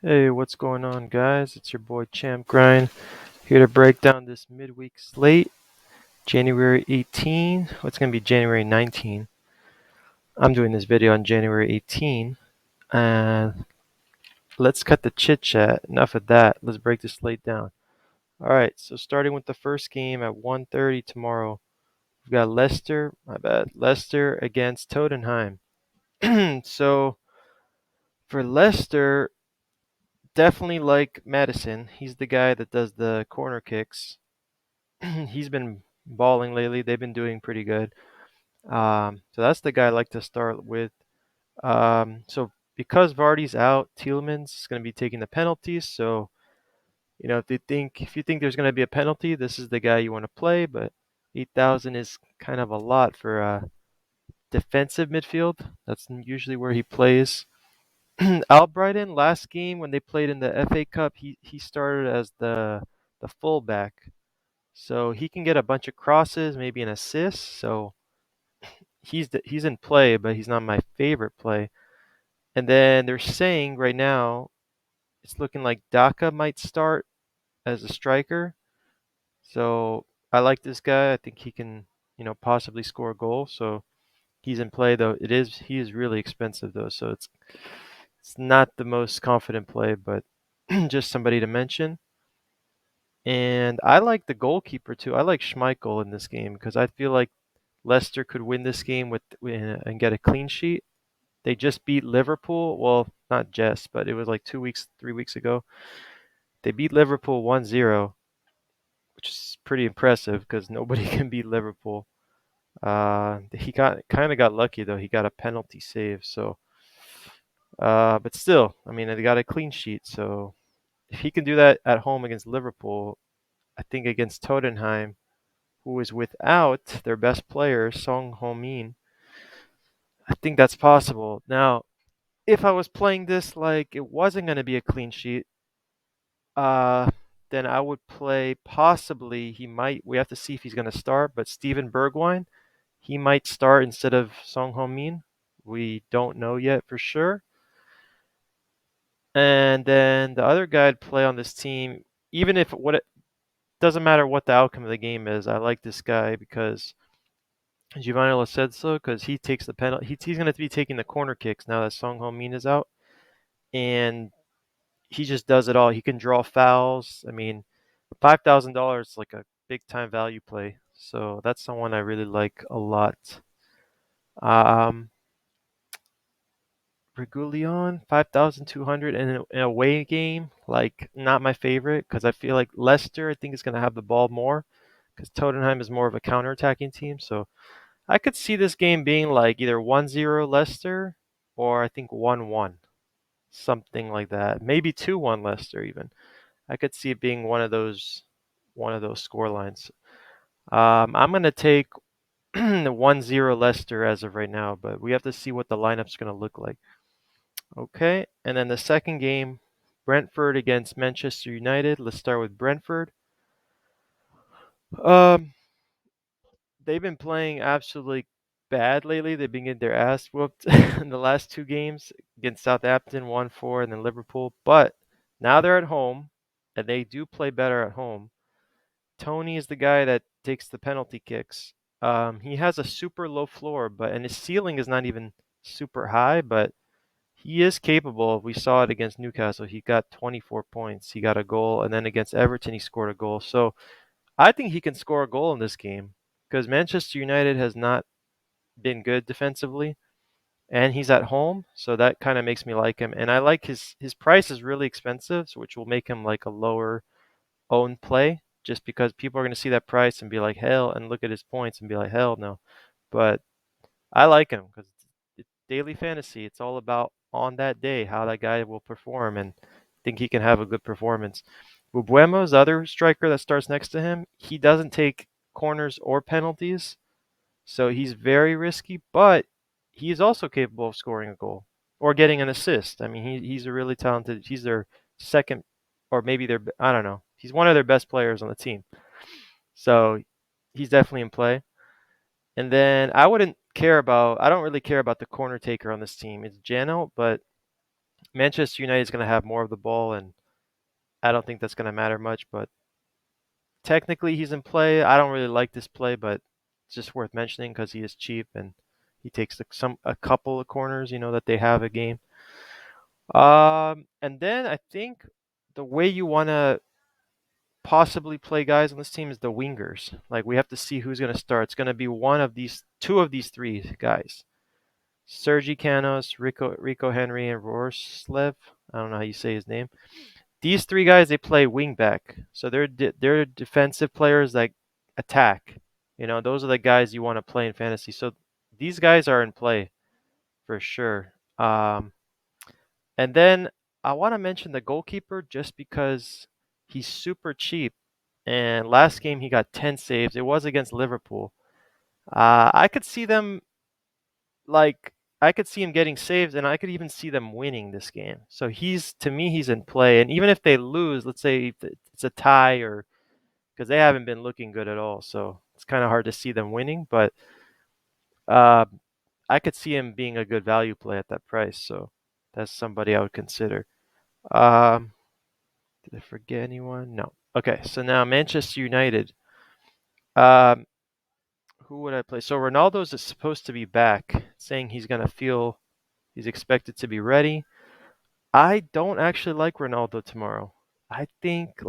Hey, what's going on, guys? It's your boy Champ Grind here to break down this midweek slate, January 18. It's going to be January 19. I'm doing this video on January 18. And let's cut the chit chat. Enough of that. Let's break the slate down. All right, so starting with the first game at 1:30 tomorrow, we've got Leicester against Tottenham. So for Leicester, definitely like Madison. He's the guy that does the corner kicks. He's been balling lately. They've been doing pretty good. So that's the guy I like to start with. So because Vardy's out, Tielemans is going to be taking the penalties. So if you think there's going to be a penalty, this is the guy you want to play. But 8,000 is kind of a lot for defensive midfield. That's usually where he plays. Albrighton last game when they played in the FA Cup, he started as the fullback. So he can get a bunch of crosses, maybe an assist. So he's in play, but he's not my favorite play. And then they're saying right now it's looking like Daka might start as a striker. So I like this guy. I think he can, possibly score a goal. So he's in play though. He is really expensive though. So it's not the most confident play, but just somebody to mention. And I like the goalkeeper too. I like Schmeichel in this game because I feel like Leicester could win this game and get a clean sheet. They just beat Liverpool. Well, not just, but it was like 2 weeks, 3 weeks ago. They beat Liverpool 1-0, which is pretty impressive because nobody can beat Liverpool. He got lucky though. He got a penalty save. So, but still, I mean, they got a clean sheet. So if he can do that at home against Liverpool, I think against Tottenham, who is without their best player, Song Ho-min, I think that's possible. Now, if I was playing this like it wasn't going to be a clean sheet, uh, then I would play possibly we have to see if he's going to start, but Steven Bergwijn, he might start instead of Song Ho-min. We don't know yet for sure. And then the other guy I'd play on this team, even if what it doesn't matter what the outcome of the game is, I like this guy because Giovanni Lo Celso, because he takes the penalty. He's going to be taking the corner kicks now that Song Ho-min is out, and he just does it all. He can draw fouls. I mean, $5,000 is like a big time value play. So that's someone I really like a lot. Um, Regulion, 5,200 in an away game, like not my favorite because I feel like Leicester, I think, is going to have the ball more because Tottenham is more of a counter-attacking team. So I could see this game being like either 1-0 Leicester or I think 1-1, something like that. Maybe 2-1 Leicester even. I could see it being one of those score lines. I'm gonna take the 1-0 Leicester as of right now, but we have to see what the lineup's gonna look like. Okay, and then the second game, Brentford against Manchester United. Let's start with Brentford. Um, they've been playing absolutely bad lately. They've been getting their ass whooped in the last two games against Southampton, 1-4, and then Liverpool. But now they're at home, and they do play better at home. Tony is the guy that takes the penalty kicks. He has a super low floor, and his ceiling is not even super high, but he is capable. We saw it against Newcastle. He got 24 points. He got a goal, and then against Everton, he scored a goal. So I think he can score a goal in this game because Manchester United has not been good defensively, and he's at home, so that kind of makes me like him. And I like his price is really expensive, so which will make him like a lower own play just because people are going to see that price and be like, hell, and look at his points and be like, hell no. But I like him because it's daily fantasy. It's all about on that day how that guy will perform and think he can have a good performance. Buemo's the other striker that starts next to him. He doesn't take corners or penalties, so he's very risky, but he's also capable of scoring a goal or getting an assist. I mean, he's a really talented. He's their second, or maybe their. I don't know. He's one of their best players on the team, so he's definitely in play. And then I don't really care about the corner taker on this team. It's Jano, but Manchester United is going to have more of the ball, and I don't think that's going to matter much. But technically, he's in play. I don't really like this play, but it's just worth mentioning because he is cheap and he takes a couple of corners, that they have a game. And then I think the way you want to possibly play guys on this team is the wingers. Like we have to see who's going to start. It's going to be two of these three guys: Sergi Canos, Rico Henry, and Rorslev. I don't know how you say his name. These three guys, they play wing back, so they're defensive players that attack. Those are the guys you want to play in fantasy. So these guys are in play for sure. And then I want to mention the goalkeeper just because he's super cheap. And last game he got 10 saves. It was against Liverpool. I could see them I could see him getting saves, and I could even see them winning this game. So to me, he's in play. And even if they lose, let's say if it's a tie, or because they haven't been looking good at all, so it's kind of hard to see them winning. But uh, I could see him being a good value play at that price. So that's somebody I would consider. Um, did I forget anyone? No. Okay, so now Manchester United. Um, who would I play? So Ronaldo's is supposed to be back, saying he's expected to be ready. I don't actually like Ronaldo tomorrow. I think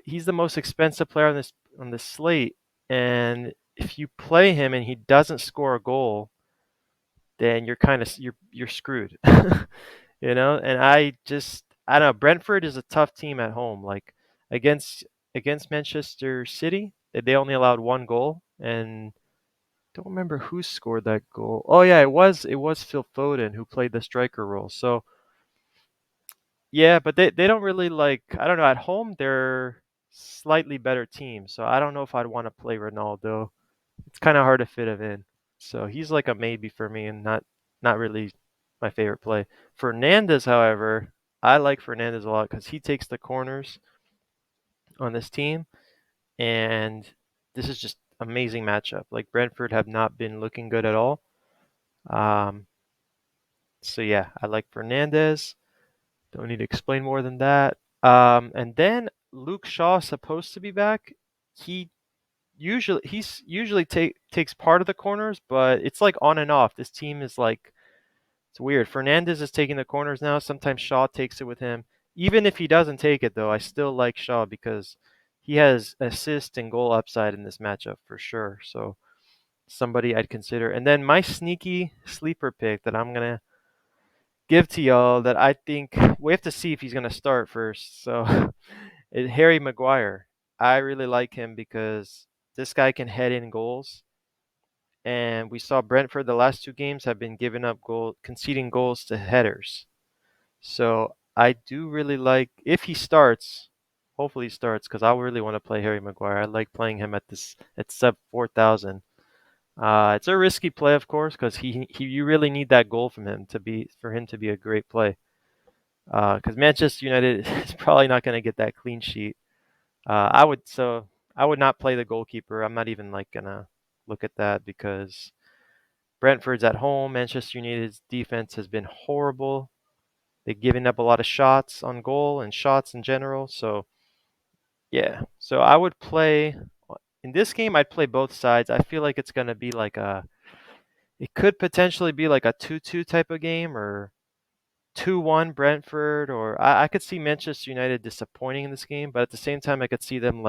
he's the most expensive player on this slate, and if you play him and he doesn't score a goal, then you're screwed. And I don't know. Brentford is a tough team at home. Like against against Manchester City, they only allowed one goal, and don't remember who scored that goal. Oh yeah, it was Phil Foden who played the striker role. So yeah, but they don't really I don't know, at home they're slightly better team. So I don't know if I'd want to play Ronaldo. It's kind of hard to fit him in. So he's like a maybe for me and not really my favorite play. Fernandez, however, I like Fernandez a lot because he takes the corners on this team, and this is just amazing matchup. Like Brentford have not been looking good at all. Um, so yeah, I like Fernandez. Don't need to explain more than that. And then Luke Shaw is supposed to be back. He usually takes part of the corners, but it's like on and off. This team is it's weird. Fernandez is taking the corners now. Sometimes Shaw takes it with him. Even if he doesn't take it, though, I still like Shaw because he has assist and goal upside in this matchup for sure. So somebody I'd consider. And then my sneaky sleeper pick that I'm gonna give to y'all that I think we have to see if he's gonna start first. So Harry Maguire. I really like him because this guy can head in goals. And we saw Brentford the last two games have been conceding goals to headers. So I do really like if he starts. Hopefully he starts because I really want to play Harry Maguire. I like playing him at sub 4,000. It's a risky play, of course, because you really need that goal from him for him to be a great play. Because Manchester United is probably not going to get that clean sheet. I would not play the goalkeeper. I'm not even gonna look at that because Brentford's at home. Manchester United's defense has been horrible. They've given up a lot of shots on goal and shots in general. So yeah, so I would play in this game. I'd play both sides. I feel like it's gonna be it could potentially be like a 2-2 type of game or 2-1 Brentford, or I could see Manchester United disappointing in this game, but at the same time, I could see them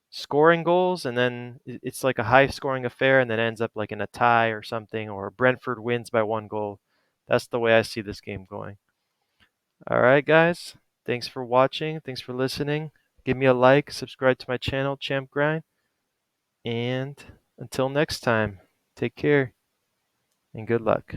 scoring goals, and then it's like a high scoring affair and then ends up in a tie or something, or Brentford wins by one goal. That's the way I see this game going. All right, guys. Thanks for watching. Thanks for listening. Give me a like, subscribe to my channel, Champ Grind. And until next time, take care and good luck.